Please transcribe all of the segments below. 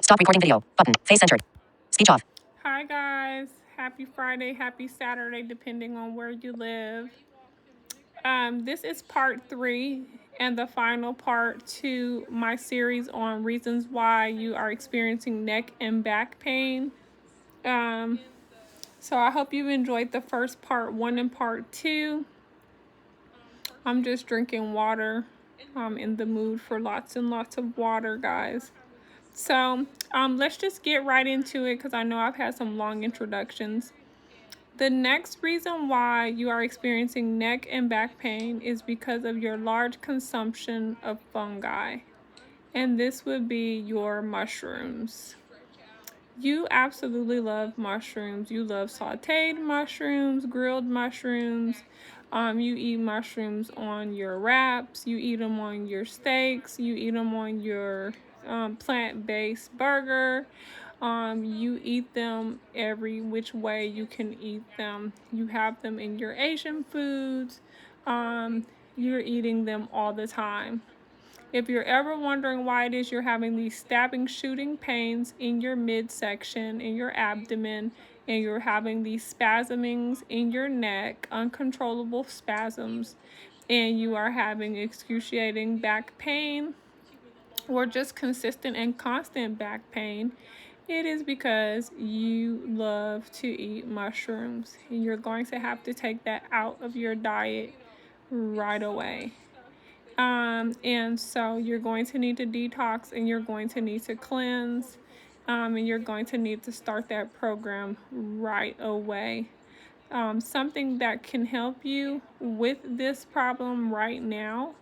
Stop recording video. Button. Face centered. Speech off. Hi guys, happy Friday, happy Saturday, depending on where you live. This is part 3 and the final part to my series on reasons why you are experiencing neck and back pain. So I hope you enjoyed the first part 1 and part 2. I'm just drinking water. I'm in the mood for lots and lots of water, guys. So let's just get right into it because I know I've had some long introductions. The next reason why you are experiencing neck and back pain is because of your large consumption of fungi, and this would be your mushrooms. You absolutely love mushrooms. You love sauteed mushrooms, grilled mushrooms. You eat mushrooms on your wraps. You eat them on your steaks. You eat them on your plant-based burger. You eat them every which way you can eat them. You have them in your Asian foods. You're eating them all the time. If you're ever wondering why it is you're having these stabbing, shooting pains in your midsection, in your abdomen, and you're having these spasmings in your neck, uncontrollable spasms, and you are having excruciating back pain, or just consistent and constant back pain, it is because you love to eat mushrooms. And you're going to have to take that out of your diet right away. And so you're going to need to detox and you're going to need to cleanse. And you're going to need to start that program right away. Something that can help you with this problem right now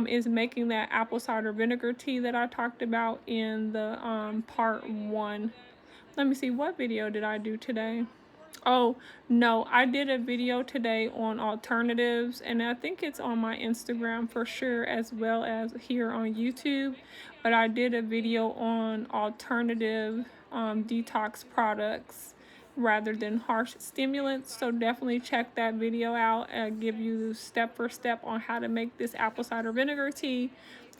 is making that apple cider vinegar tea that I talked about in the part 1. Let me see, what video did I do today? Oh, no, I did a video today on alternatives, and I think it's on my Instagram for sure, as well as here on YouTube. But I did a video on alternative detox products rather than harsh stimulants. So definitely check that video out and give you step for step on how to make this apple cider vinegar tea.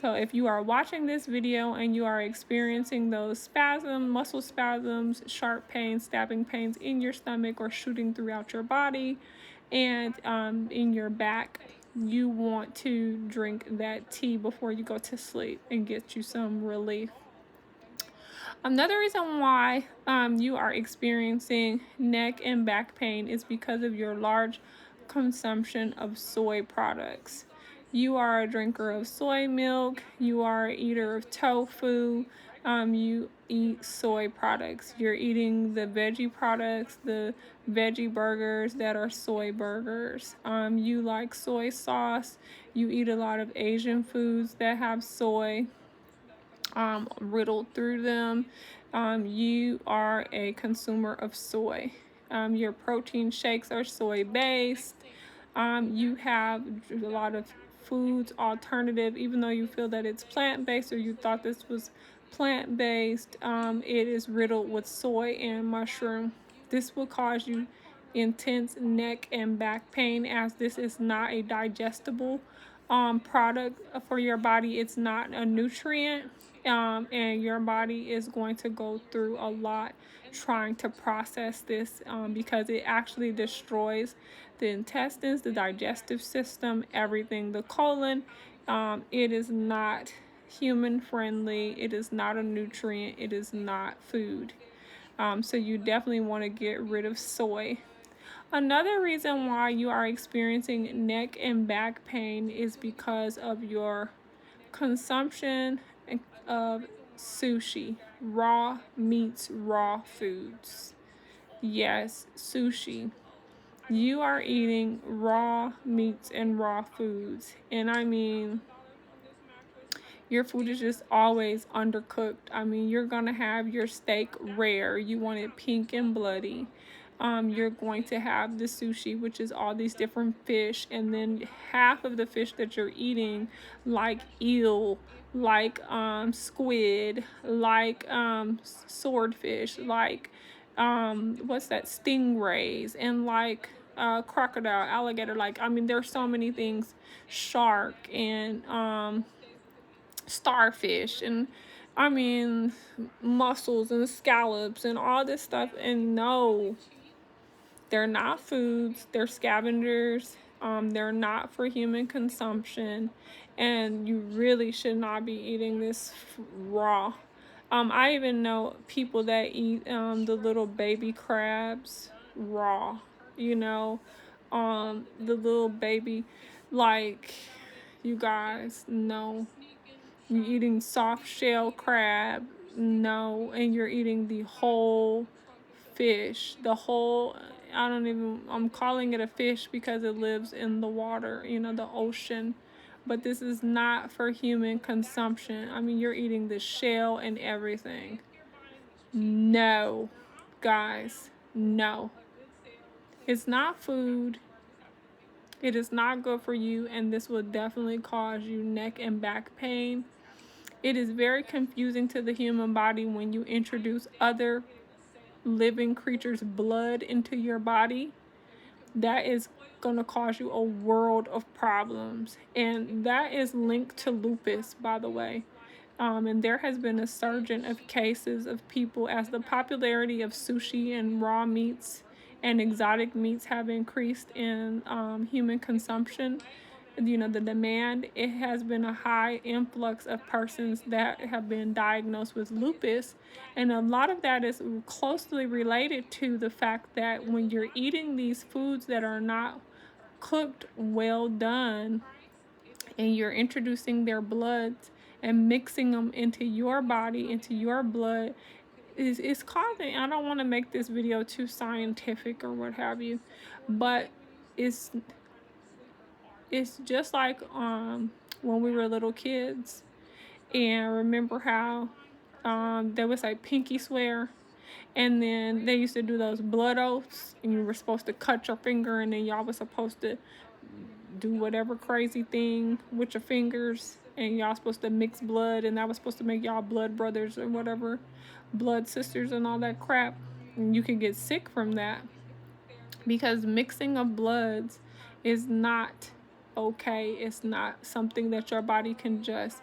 So if you are watching this video and you are experiencing those spasms, muscle spasms, sharp pains, stabbing pains in your stomach or shooting throughout your body and in your back, you want to drink that tea before you go to sleep and get you some relief. Another reason why you are experiencing neck and back pain is because of your large consumption of soy products. You are a drinker of soy milk, you are an eater of tofu, you eat soy products. You're eating the veggie products, the veggie burgers that are soy burgers. You like soy sauce, you eat a lot of Asian foods that have soy riddled through them. You are a consumer of soy. Your protein shakes are soy based. You have a lot of foods alternative, even though you feel that it's plant based or you thought this was plant based, it is riddled with soy and mushroom. This will cause you intense neck and back pain, as this is not a digestible product for your body. It's not a nutrient, and your body is going to go through a lot trying to process this, because it actually destroys the intestines, the digestive system, everything, the colon. It is not human friendly. It is not a nutrient. It is not food. So you definitely want to get rid of soy. Another reason why you are experiencing neck and back pain is because of your consumption of sushi, raw meats, raw foods. Yes, sushi. You are eating raw meats and raw foods. And I mean, your food is just always undercooked. I mean, you're going to have your steak rare. You want it pink and bloody. You're going to have the sushi, which is all these different fish, and then half of the fish that you're eating, like eel, like squid, like swordfish, like what's that, stingrays, and like crocodile, alligator. Like, I mean, there's so many things, shark, and starfish, and I mean, mussels and scallops and all this stuff. And no, they're not foods, they're scavengers. They're not for human consumption, and you really should not be eating this raw. I even know people that eat the little baby crabs raw, you know, the little baby, like, you guys, no. You're eating soft shell crab, no, and you're eating the whole fish, the whole, I don't even, I'm calling it a fish because it lives in the water, you know, the ocean. But this is not for human consumption. I mean, you're eating the shell and everything. No, guys, no. It's not food. It is not good for you, and this will definitely cause you neck and back pain. It is very confusing to the human body when you introduce other living creatures' blood into your body. That is going to cause you a world of problems. And that is linked to lupus, by the way. And there has been a surge of cases of people as the popularity of sushi and raw meats and exotic meats have increased in human consumption. You know, the demand, it has been a high influx of persons that have been diagnosed with lupus, and a lot of that is closely related to the fact that when you're eating these foods that are not cooked well done, and you're introducing their bloods and mixing them into your body, into your blood, is causing, I don't want to make this video too scientific or what have you, but it's it's just like when we were little kids, and remember how there was like pinky swear, and then they used to do those blood oaths, and you were supposed to cut your finger, and then y'all was supposed to do whatever crazy thing with your fingers, and y'all supposed to mix blood, and that was supposed to make y'all blood brothers or whatever, blood sisters and all that crap. And you can get sick from that because mixing of bloods is not okay. It's not something that your body can just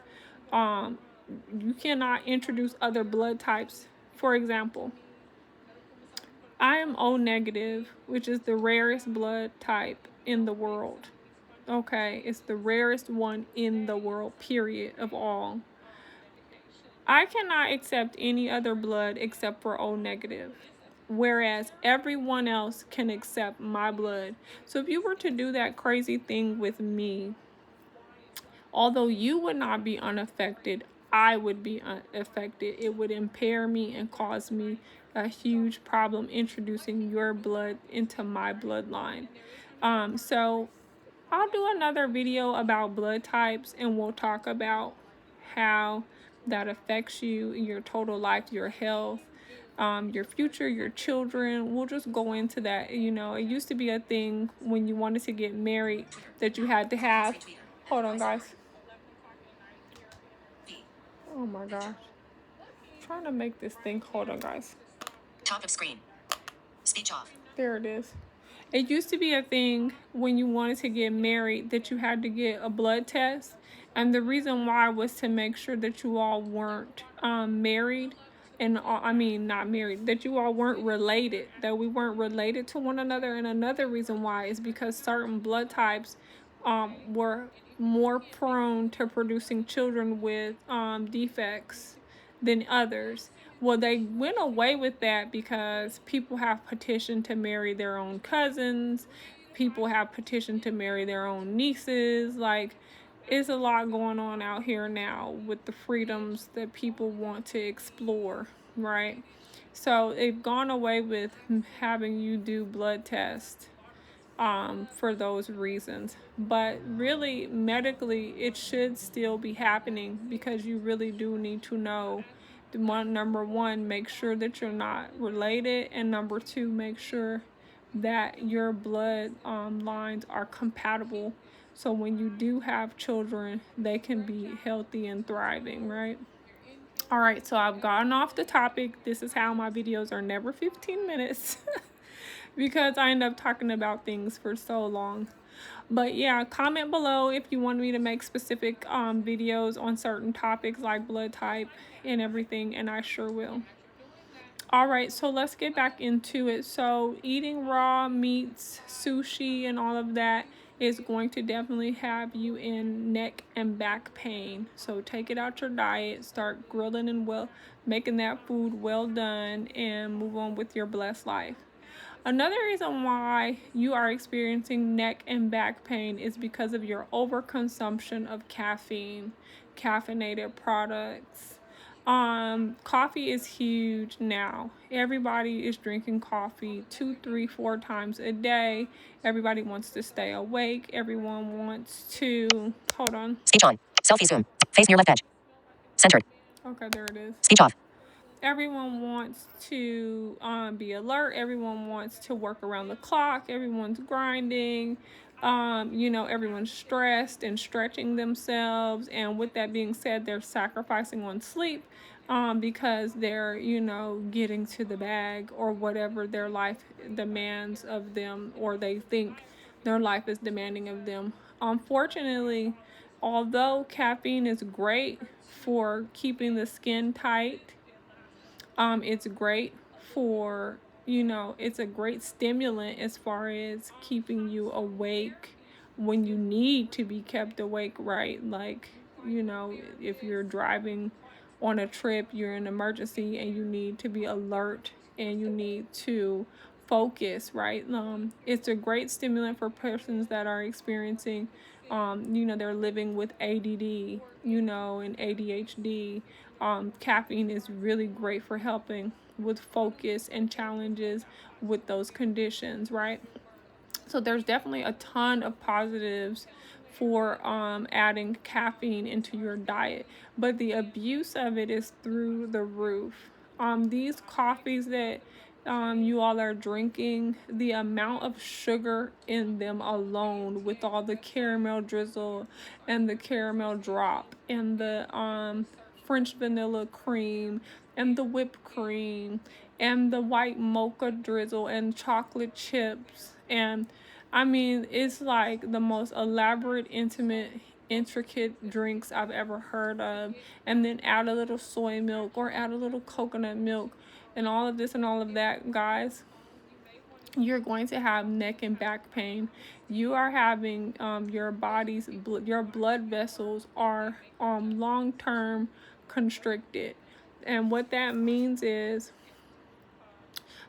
um you cannot introduce other blood types. For example, I am O negative, which is the rarest blood type in the world. Okay, it's the rarest one in the world, period, of all. I cannot accept any other blood except for O negative, whereas everyone else can accept my blood. So if you were to do that crazy thing with me, although you would not be unaffected, I would be affected. It would impair me and cause me a huge problem introducing your blood into my bloodline. So I'll do another video about blood types, and we'll talk about how that affects you, your total life, your health, your future, your children. We'll just go into that. You know, it used to be a thing when you wanted to get married that you had to have. Hold on, guys. Oh my gosh. I'm trying to make this thing. Hold on, guys. Top of screen. Speech off. There it is. It used to be a thing when you wanted to get married that you had to get a blood test. And the reason why was to make sure that you all weren't married. And I mean, not married, that you all weren't related, that we weren't related to one another. And another reason why is because certain blood types were more prone to producing children with defects than others. Well, they went away with that because people have petitioned to marry their own cousins. People have petitioned to marry their own nieces. Like, it's a lot going on out here now with the freedoms that people want to explore, right? So they've gone away with having you do blood tests for those reasons. But really, medically, it should still be happening because you really do need to know. Number one, make sure that you're not related, and number two, make sure that your blood lines are compatible. So when you do have children, they can be healthy and thriving, right? All right, so I've gotten off the topic. This is how my videos are never 15 minutes because I end up talking about things for so long. But yeah, comment below if you want me to make specific videos on certain topics like blood type and everything, and I sure will. All right, so let's get back into it. So eating raw meats, sushi, and all of that is going to definitely have you in neck and back pain. So take it out your diet, start grilling and making that food well done, and move on with your blessed life. Another reason why you are experiencing neck and back pain is because of your overconsumption of caffeine, caffeinated products. Coffee is huge now. Everybody is drinking coffee 2, 3, 4 times a day. Everybody wants to stay awake. Everyone wants to, hold on. Speech on. Selfie zoom. Face near left edge. Centered. Okay, there it is. Speech off. Everyone wants to be alert. Everyone wants to work around the clock. Everyone's grinding. Everyone's stressed and stretching themselves. And with that being said, they're sacrificing on sleep because they're, getting to the bag or whatever their life demands of them, or they think their life is demanding of them. Unfortunately, although caffeine is great for keeping the skin tight, it's great for, it's a great stimulant as far as keeping you awake when you need to be kept awake, right? Like, if you're driving on a trip, you're in an emergency and you need to be alert and you need to focus, right? It's a great stimulant for persons that are experiencing, they're living with ADD, and ADHD. Caffeine is really great for helping with focus and challenges with those conditions, right? So there's definitely a ton of positives for adding caffeine into your diet, but the abuse of it is through the roof. These coffees that you all are drinking, the amount of sugar in them alone, with all the caramel drizzle and the caramel drop and the French vanilla cream and the whipped cream and the white mocha drizzle and chocolate chips, and I mean, it's like the most elaborate, intricate drinks I've ever heard of. And then add a little soy milk or add a little coconut milk and all of this and all of that, guys. You're going to have neck and back pain. You are having your blood vessels are long-term constricted. And what that means is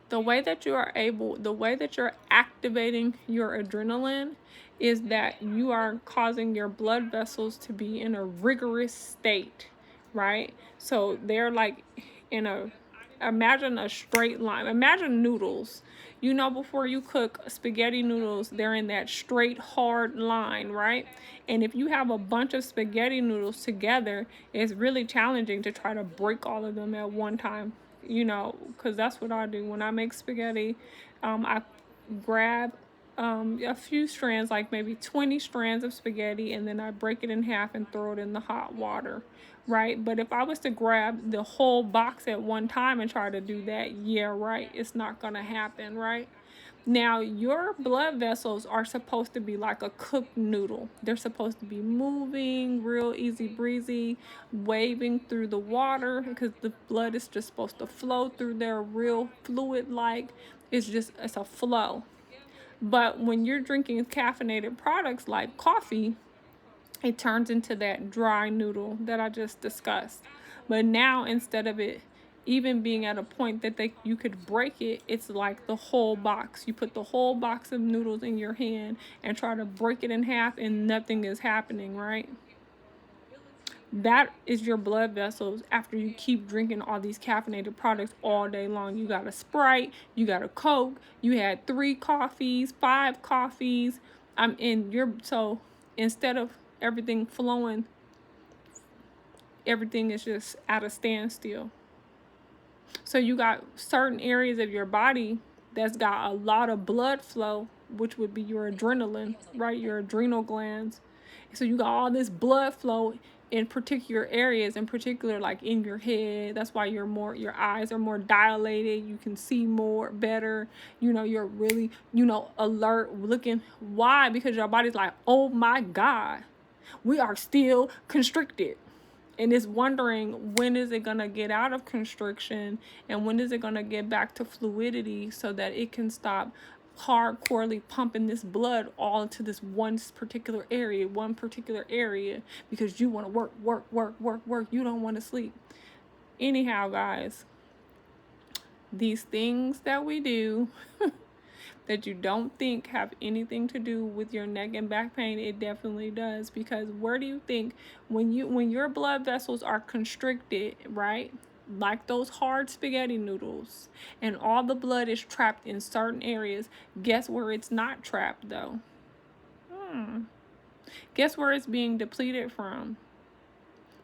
the way that you're activating your adrenaline is that you are causing your blood vessels to be in a rigorous state, right? So they're like in imagine a straight line. Imagine noodles. Before you cook spaghetti noodles, they're in that straight, hard line, right? And if you have a bunch of spaghetti noodles together, it's really challenging to try to break all of them at one time, because that's what I do when I make spaghetti. I grab a few strands, like maybe 20 strands of spaghetti, and then I break it in half and throw it in the hot water, right? But if I was to grab the whole box at one time and try to do that, yeah, right, it's not gonna happen, right? Now, your blood vessels are supposed to be like a cooked noodle. They're supposed to be moving real easy breezy, waving through the water, because the blood is just supposed to flow through there real fluid like. It's a flow. But when you're drinking caffeinated products like coffee, it turns into that dry noodle that I just discussed. But now, instead of it even being at a point that you could break it, it's like the whole box. You put the whole box of noodles in your hand and try to break it in half and nothing is happening, right? That is your blood vessels after you keep drinking all these caffeinated products all day long. You got a Sprite, you got a Coke, you had 3 coffees, 5 coffees. So instead of everything flowing, everything is just at a standstill. So you got certain areas of your body that's got a lot of blood flow, which would be your adrenaline, right? Your adrenal glands. So you got all this blood flow in particular areas, in particular like in your head. That's why your eyes are more dilated, you can see more better, you're really, alert looking. Why? Because your body's like, oh my God, we are still constricted. And it's wondering, when is it going to get out of constriction, and when is it going to get back to fluidity so that it can stop hardcorely pumping this blood all into this one particular area, because you want to work. You don't want to sleep. Anyhow, guys, these things that we do that you don't think have anything to do with your neck and back pain, it definitely does. Because where do you think, when your blood vessels are constricted, right? Like those hard spaghetti noodles, and all the blood is trapped in certain areas, guess where it's not trapped though? Guess where it's being depleted from?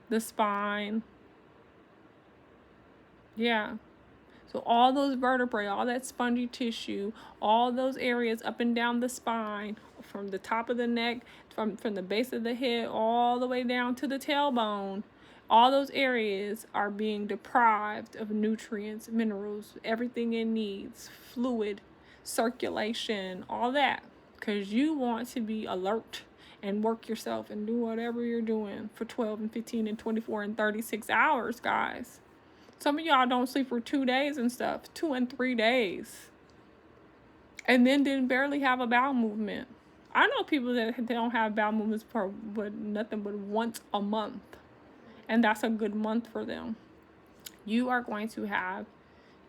The spine. Yeah. So all those vertebrae, all that spongy tissue, all those areas up and down the spine, from the top of the neck, from the base of the head, all the way down to the tailbone, all those areas are being deprived of nutrients, minerals, everything it needs, fluid, circulation, all that. Because you want to be alert and work yourself and do whatever you're doing for 12 and 15 and 24 and 36 hours, guys. Some of y'all don't sleep for 2 days and stuff, 2 and 3 days. And then didn't barely have a bowel movement. I know people that don't have bowel movements but nothing but once a month. And that's a good month for them. You are going to have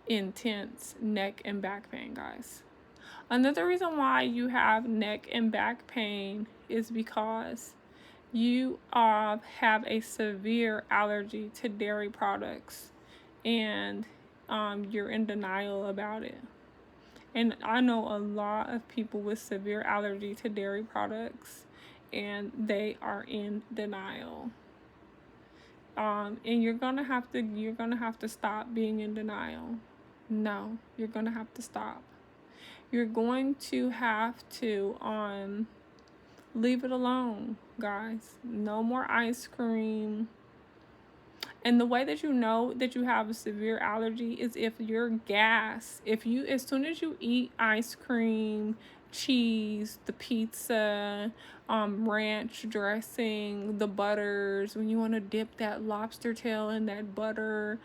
intense neck and back pain, guys. Another reason why you have neck and back pain is because you have a severe allergy to dairy products, and you're in denial about it. And I know a lot of people with severe allergy to dairy products, and they are in denial. And you're gonna have to stop being in denial. No, you're gonna have to stop. You're going to have to leave it alone, guys. No more ice cream. And the way that you know that you have a severe allergy is if your gas, as soon as you eat ice cream, cheese, the pizza, ranch dressing, the butters, when you want to dip that lobster tail in that butter,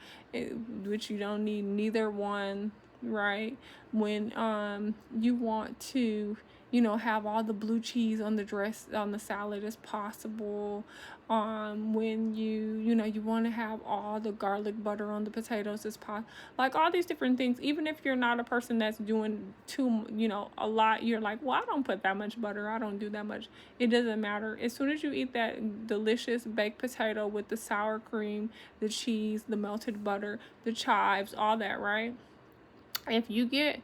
which you don't need neither one, right? When you want to, have all the blue cheese on the salad as possible. When you want to have all the garlic butter on the potatoes as possible. Like all these different things. Even if you're not a person that's doing a lot, you're like, well, I don't put that much butter. I don't do that much. It doesn't matter. As soon as you eat that delicious baked potato with the sour cream, the cheese, the melted butter, the chives, all that, right? If you get,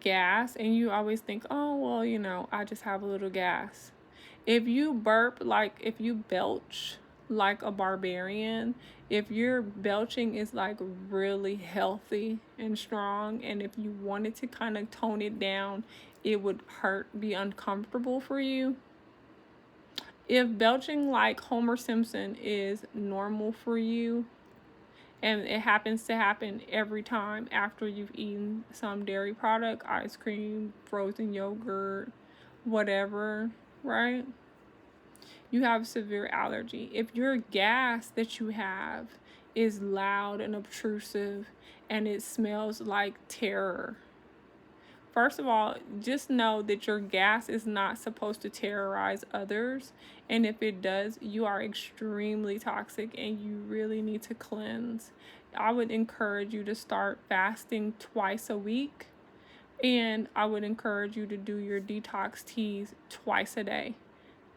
gas, and you always think, oh, well, I just have a little gas. If you belch like a barbarian, if your belching is like really healthy and strong, and if you wanted to kind of tone it down, it would be uncomfortable for you. If belching like Homer Simpson is normal for you, and it happens to happen every time after you've eaten some dairy product, ice cream, frozen yogurt, whatever, right? You have severe allergy. If your gas that you have is loud and obtrusive and it smells like terror, first of all, just know that your gas is not supposed to terrorize others. And if it does, you are extremely toxic and you really need to cleanse. I would encourage you to start fasting twice a week. And I would encourage you to do your detox teas twice a day,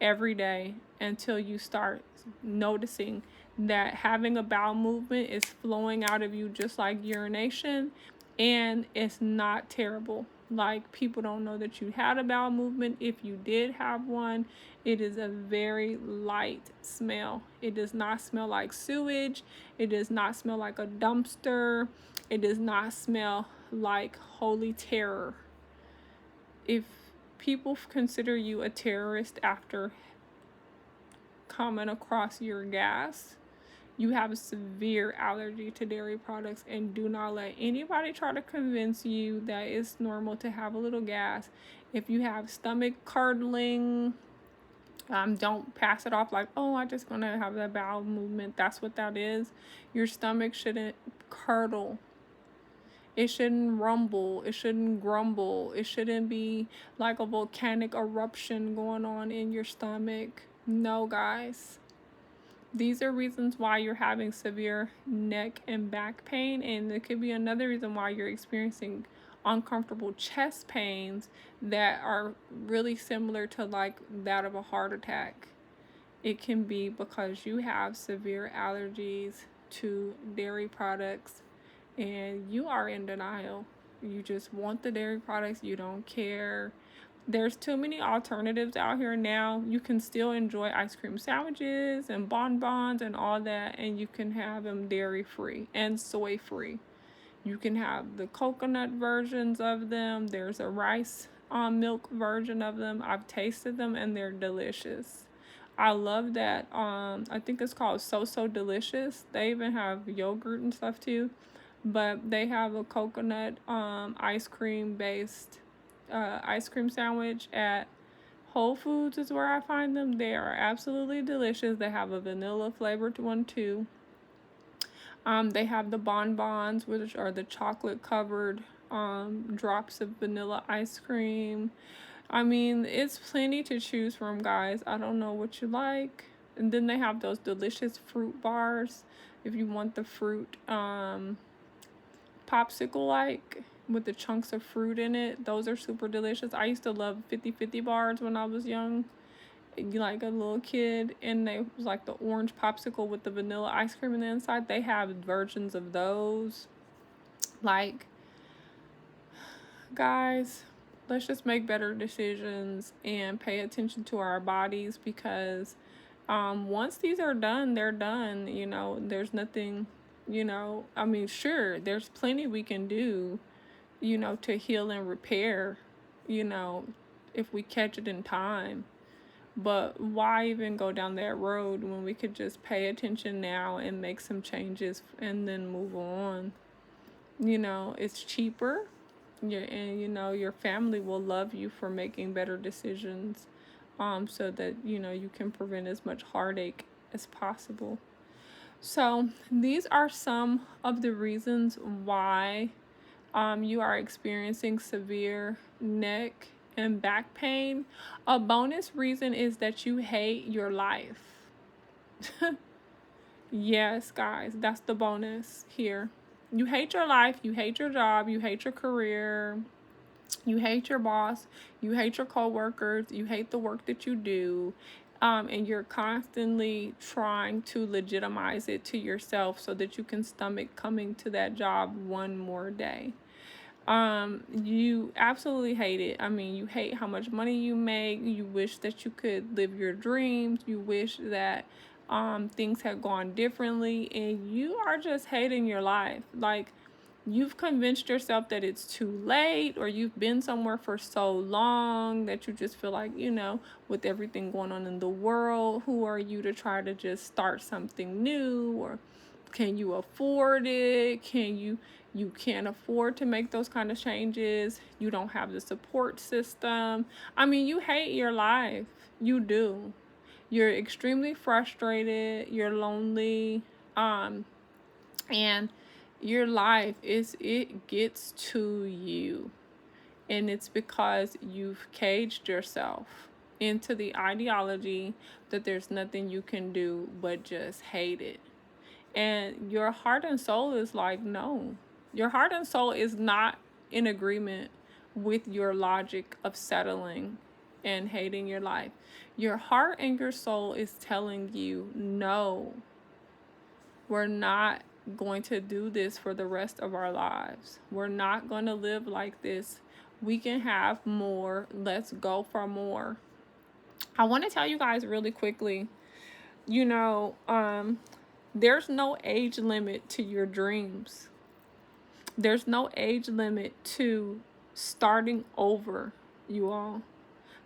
every day, until you start noticing that having a bowel movement is flowing out of you just like urination, and it's not terrible. Like, people don't know that you had a bowel movement. If you did have one, it is a very light smell. It does not smell like sewage. It does not smell like a dumpster. It does not smell like holy terror. If people consider you a terrorist after coming across your gas, you have a severe allergy to dairy products, and do not let anybody try to convince you that it's normal to have a little gas. If you have stomach curdling, don't pass it off like, oh, I just gonna have that bowel movement. That's what that is. Your stomach shouldn't curdle. It shouldn't rumble. It shouldn't grumble. It shouldn't be like a volcanic eruption going on in your stomach. No, guys. These are reasons why you're having severe neck and back pain, and it could be another reason why you're experiencing uncomfortable chest pains that are really similar to like that of a heart attack. It can be because you have severe allergies to dairy products and you are in denial. You just want the dairy products, you don't care. There's too many alternatives out here now. You can still enjoy ice cream sandwiches and bonbons and all that, and you can have them dairy free and soy free. You can have the coconut versions of them. There's a rice milk version of them. I've tasted them and they're delicious. I love that. I think it's called So Delicious. They even have yogurt and stuff too, but they have a coconut ice cream based ice cream sandwich at Whole Foods is where I find them. They are absolutely delicious. They have a vanilla flavored one too. They have the bonbons, which are the chocolate covered drops of vanilla ice cream. I mean, it's plenty to choose from, guys. I don't know what you like. And then they have those delicious fruit bars if you want the fruit popsicle like with the chunks of fruit in it. Those are super delicious. I used to love 50/50 bars when I was young, like a little kid, and they was like the orange popsicle with the vanilla ice cream in the inside. They have versions of those. Like, guys, let's just make better decisions and pay attention to our bodies, because once these are done, they're done. You know, there's nothing, you know, I mean, sure, there's plenty we can do, you know, to heal and repair, you know, if we catch it in time. But why even go down that road when we could just pay attention now and make some changes and then move on? You know, it's cheaper. And you know, your family will love you for making better decisions, so that, you know, you can prevent as much heartache as possible. So these are some of the reasons why you are experiencing severe neck and back pain. A bonus reason is that you hate your life. Yes, guys, that's the bonus here. You hate your life, you hate your job, you hate your career, you hate your boss, you hate your coworkers, you hate the work that you do, and you're constantly trying to legitimize it to yourself so that you can stomach coming to that job one more day. You absolutely hate it. I mean, you hate how much money you make. You wish that you could live your dreams. You wish that things had gone differently, and you are just hating your life. Like, you've convinced yourself that it's too late, or you've been somewhere for so long that you just feel like, you know, with everything going on in the world, who are you to try to just start something new? Or can you afford it? You can't afford to make those kind of changes. You don't have the support system. I mean, you hate your life. You do. You're extremely frustrated. You're lonely. And your life it gets to you. And it's because you've caged yourself into the ideology that there's nothing you can do but just hate it. And your heart and soul is like, no. Your heart and soul is not in agreement with your logic of settling and hating your life. Your heart and your soul is telling you, no, we're not going to do this for the rest of our lives. We're not going to live like this. We can have more. Let's go for more. I want to tell you guys really quickly, you know, there's no age limit to your dreams. There's no age limit to starting over, you all.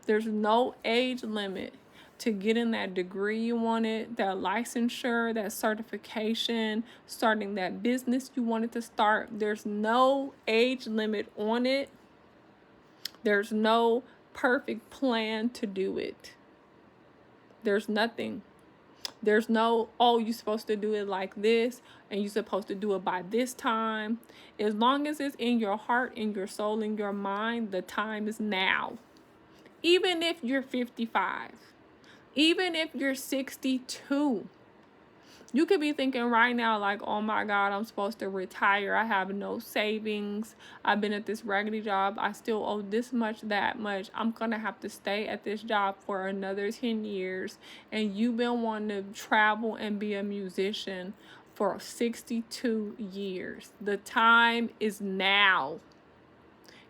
There's no age limit. to getting that degree you wanted, that licensure, that certification, starting that business you wanted to start. There's no age limit on it. There's no perfect plan to do it. There's nothing. There's no, oh, you're supposed to do it like this and you're supposed to do it by this time. As long as it's in your heart, in your soul, in your mind, the time is now. Even if you're 55, even if you're 62, you could be thinking right now, like, oh my God, I'm supposed to retire. I have no savings. I've been at this raggedy job. I still owe this much, that much. I'm going to have to stay at this job for another 10 years. And you've been wanting to travel and be a musician for 62 years. The time is now.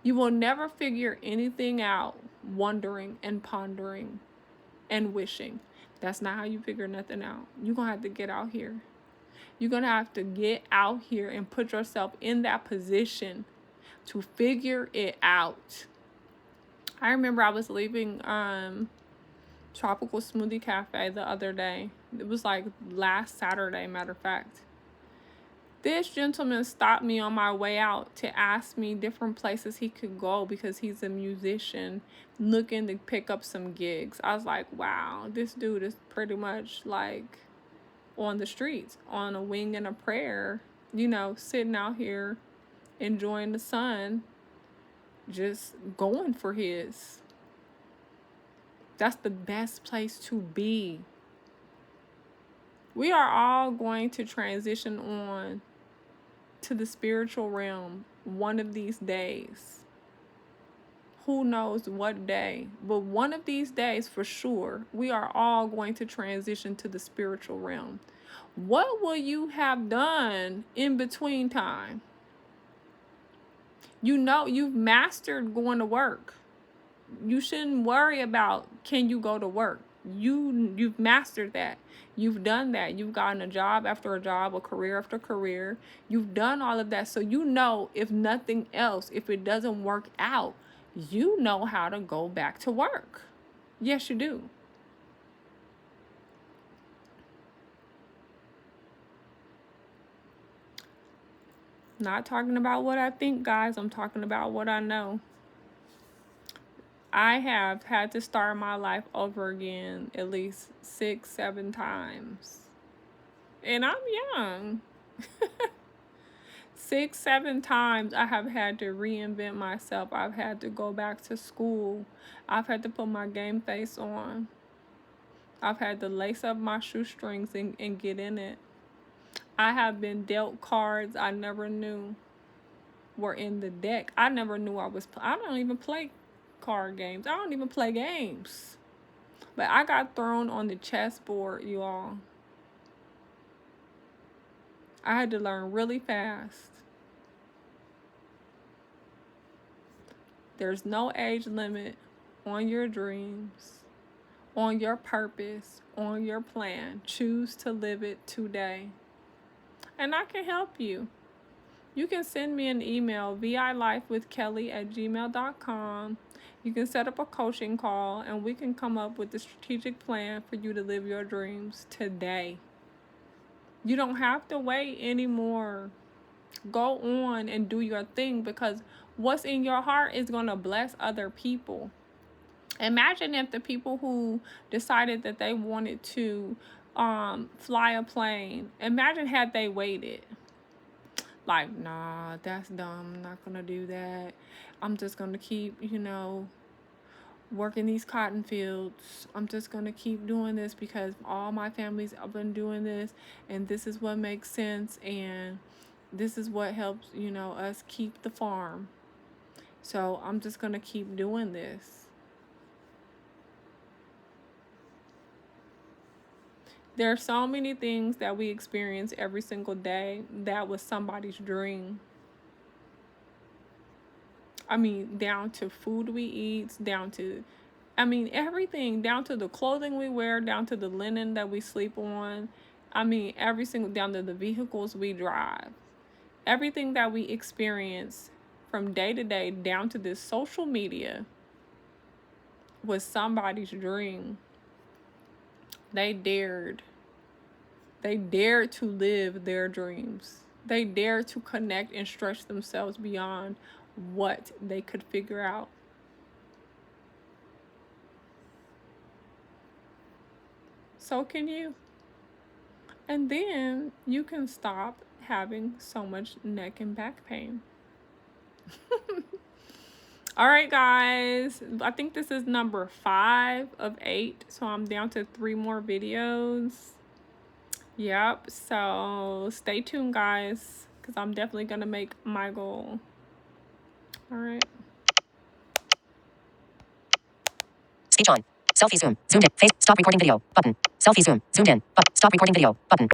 You will never figure anything out wondering and pondering and wishing. That's not how you figure nothing out. You're going to have to get out here. You're going to have to get out here and put yourself in that position to figure it out. I remember I was leaving Tropical Smoothie Cafe the other day. It was like last Saturday, matter of fact. This gentleman stopped me on my way out to ask me different places he could go because he's a musician looking to pick up some gigs. I was like, wow, this dude is pretty much like on the streets, on a wing and a prayer, you know, sitting out here enjoying the sun, just going for his. That's the best place to be. We are all going to transition on to the spiritual realm one of these days. Who knows what day, but one of these days for sure, we are all going to transition to the spiritual realm. What will you have done in between time? You know, you've mastered going to work. You shouldn't worry about can you go to work. You've mastered that. You've done that. You've gotten a job after a job, a career after career. You've done all of that. So you know, if nothing else, if it doesn't work out, you know how to go back to work. Yes, you do. Not talking about what I think, guys. I'm talking about what I know. I have had to start my life over again at least 6, 7 times. And I'm young. 6, 7 times I have had to reinvent myself. I've had to go back to school. I've had to put my game face on. I've had to lace up my shoestrings and get in it. I have been dealt cards I never knew were in the deck. I never knew I don't even play card games. I don't even play games. But I got thrown on the chessboard, you all. I had to learn really fast. There's no age limit on your dreams, on your purpose, on your plan. Choose to live it today. And I can help you. You can send me an email, vilifewithkelly@gmail.com. You can set up a coaching call and we can come up with a strategic plan for you to live your dreams today. You don't have to wait anymore. Go on and do your thing because what's in your heart is going to bless other people. Imagine if the people who decided that they wanted to fly a plane, imagine had they waited. Like, nah, that's dumb. I'm not going to do that. I'm just going to keep, working these cotton fields. I'm just going to keep doing this because all my families have been doing this. And this is what makes sense. And this is what helps, us keep the farm. So I'm just going to keep doing this. There are so many things that we experience every single day that was somebody's dream. I mean, down to food we eat, everything, down to the clothing we wear, down to the linen that we sleep on. Down to the vehicles we drive. Everything that we experience from day to day down to this social media was somebody's dream. They dared. They dared to live their dreams. They dared to connect and stretch themselves beyond what they could figure out. So can you. And then you can stop having so much neck and back pain. All right, guys. I think this is number 5 of 8. So I'm down to 3 more videos. Yep. So stay tuned, guys, because I'm definitely going to make my goal. All right. Speech on. Selfie zoom. Zoomed in. Face. Stop recording video. Button. Selfie zoom. Zoomed in. Stop recording video. Button.